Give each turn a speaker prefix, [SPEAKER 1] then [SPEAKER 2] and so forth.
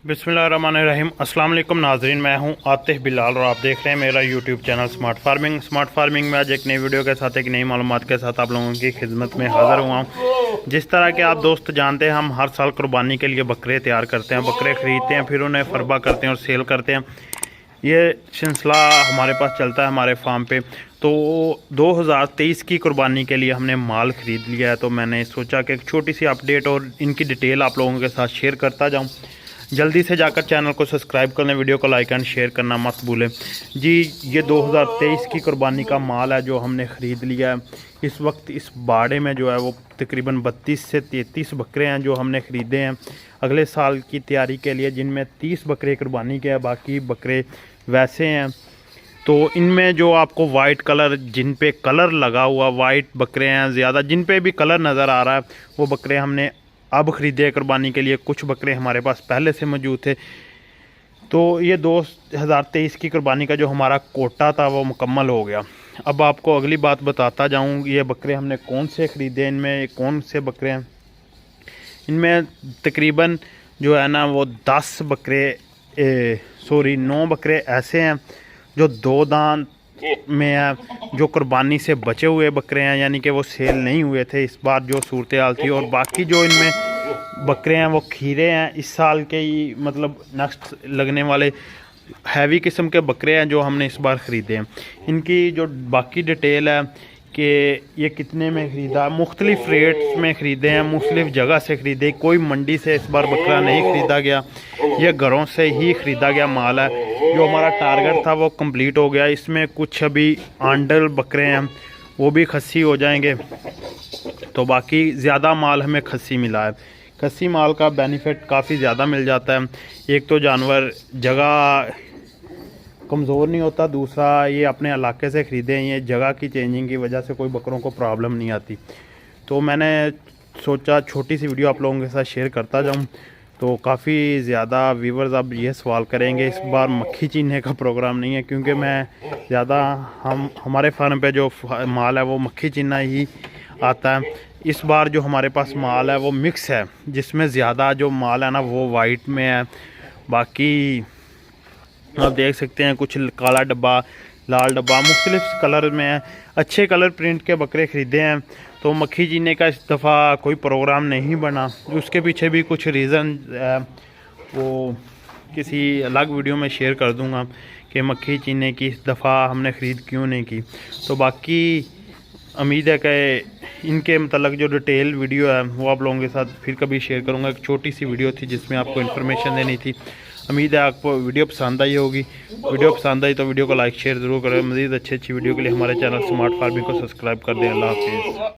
[SPEAKER 1] बिस्मिल्लाहिर्रहमानिर्रहीम। अस्सलाम वालेकुम नाजरीन, मैं हूं आतिफ बिलाल और आप देख रहे हैं मेरा यूट्यूब चैनल स्मार्ट फार्मिंग में आज एक नई वीडियो के साथ एक नई मालूमात के साथ आप लोगों की खिदमत में हाज़िर हुआ हूं। जिस तरह के आप दोस्त जानते हैं, हम हर साल कुर्बानी के लिए बकरे तैयार करते हैं, बकरे ख़रीदते हैं, फिर उन्हें फरबा करते हैं और सेल करते हैं। ये सिलसिला हमारे पास चलता है हमारे फार्म पे। तो 2023 की कुर्बानी के लिए हमने माल ख़रीद लिया है, तो मैंने सोचा कि एक छोटी सी अपडेट और इनकी डिटेल आप लोगों के साथ शेयर करता जाऊं। जल्दी से जाकर चैनल को सब्सक्राइब कर लें, वीडियो को लाइक एंड शेयर करना मत भूलें जी। ये 2023 की कुर्बानी का माल है जो हमने ख़रीद लिया है। इस वक्त इस बाड़े में जो है वो तकरीबन 32 से 33 बकरे हैं जो हमने ख़रीदे हैं अगले साल की तैयारी के लिए, जिनमें 30 बकरे कुर्बानी के हैं, बाकी बकरे वैसे हैं। तो इनमें जो आपको वाइट कलर, जिन पे कलर लगा हुआ वाइट बकरे हैं ज़्यादा, जिन पे भी कलर नज़र आ रहा है वो बकरे हमने अब ख़रीदे कुर्बानी के लिए। कुछ बकरे हमारे पास पहले से मौजूद थे। तो ये 2023 की कुर्बानी का जो हमारा कोटा था वो मुकम्मल हो गया। अब आपको अगली बात बताता जाऊँ, ये बकरे हमने कौन से ख़रीदे, इनमें कौन से बकरे हैं। इनमें तकरीबन जो है ना वो 10 बकरे 9 बकरे ऐसे हैं जो 2 दांत में है, जो कुर्बानी से बचे हुए बकरे हैं, यानी कि वो सेल नहीं हुए थे इस बार जो सूरत हाल थी। और बाकी जो इनमें बकरे हैं वो खीरे हैं, इस साल के ही मतलब नेक्स्ट लगने वाले हैवी किस्म के बकरे हैं जो हमने इस बार ख़रीदे हैं। इनकी जो बाकी डिटेल है कि ये कितने में ख़रीदा, मुख्तलिफ़ रेट्स में ख़रीदे हैं, मुख्तलिफ़ जगह से ख़रीदे, कोई मंडी से इस बार बकरा नहीं ख़रीदा गया, ये घरों से ही ख़रीदा गया माल है। जो हमारा टारगेट था वो कंप्लीट हो गया। इसमें कुछ अभी आंडल बकरे हैं वो भी खस्सी हो जाएंगे, तो बाकी ज़्यादा माल हमें खस्सी मिला है। खस्सी माल का बेनिफिट काफ़ी ज़्यादा मिल जाता है। एक तो जानवर जगह कमज़ोर नहीं होता, दूसरा ये अपने इलाके से ख़रीदे हैं, ये जगह की चेंजिंग की वजह से कोई बकरों को प्रॉब्लम नहीं आती। तो मैंने सोचा छोटी सी वीडियो आप लोगों के साथ शेयर करता जाऊं। तो काफ़ी ज़्यादा व्यूवर्स अब ये सवाल करेंगे, इस बार मक्खी चीनने का प्रोग्राम नहीं है, क्योंकि मैं ज़्यादा हमारे फार्म पे जो माल है वो मक्खी चीना ही आता है। इस बार जो हमारे पास माल है वो मिक्स है, जिसमें ज़्यादा जो माल है ना वो वाइट में है। बाकी आप देख सकते हैं कुछ काला डब्बा, लाल डब्बा, मुख्तलिफ कलर में है। अच्छे कलर प्रिंट के बकरे ख़रीदे हैं। तो मक्खी चीने का इस दफ़ा कोई प्रोग्राम नहीं बना, उसके पीछे भी कुछ रीज़न है, वो किसी अलग वीडियो में शेयर कर दूंगा कि मक्खी चीने की इस दफ़ा हमने ख़रीद क्यों नहीं की। तो बाकी उम्मीद है कि इनके मतलब जो डिटेल वीडियो है वो आप लोगों के साथ फिर कभी शेयर करूंगा। एक छोटी सी वीडियो थी जिसमें आपको इन्फॉर्मेशन देनी थी। उम्मीद है आपको वीडियो पसंद आई होगी। वीडियो पसंद आई तो वीडियो को लाइक शेयर ज़रूर करें। मज़ीद अच्छी वीडियो के लिए हमारे चैनल स्मार्ट फार्मिंग को सब्सक्राइब कर दें। अल्लाह हाफिज़।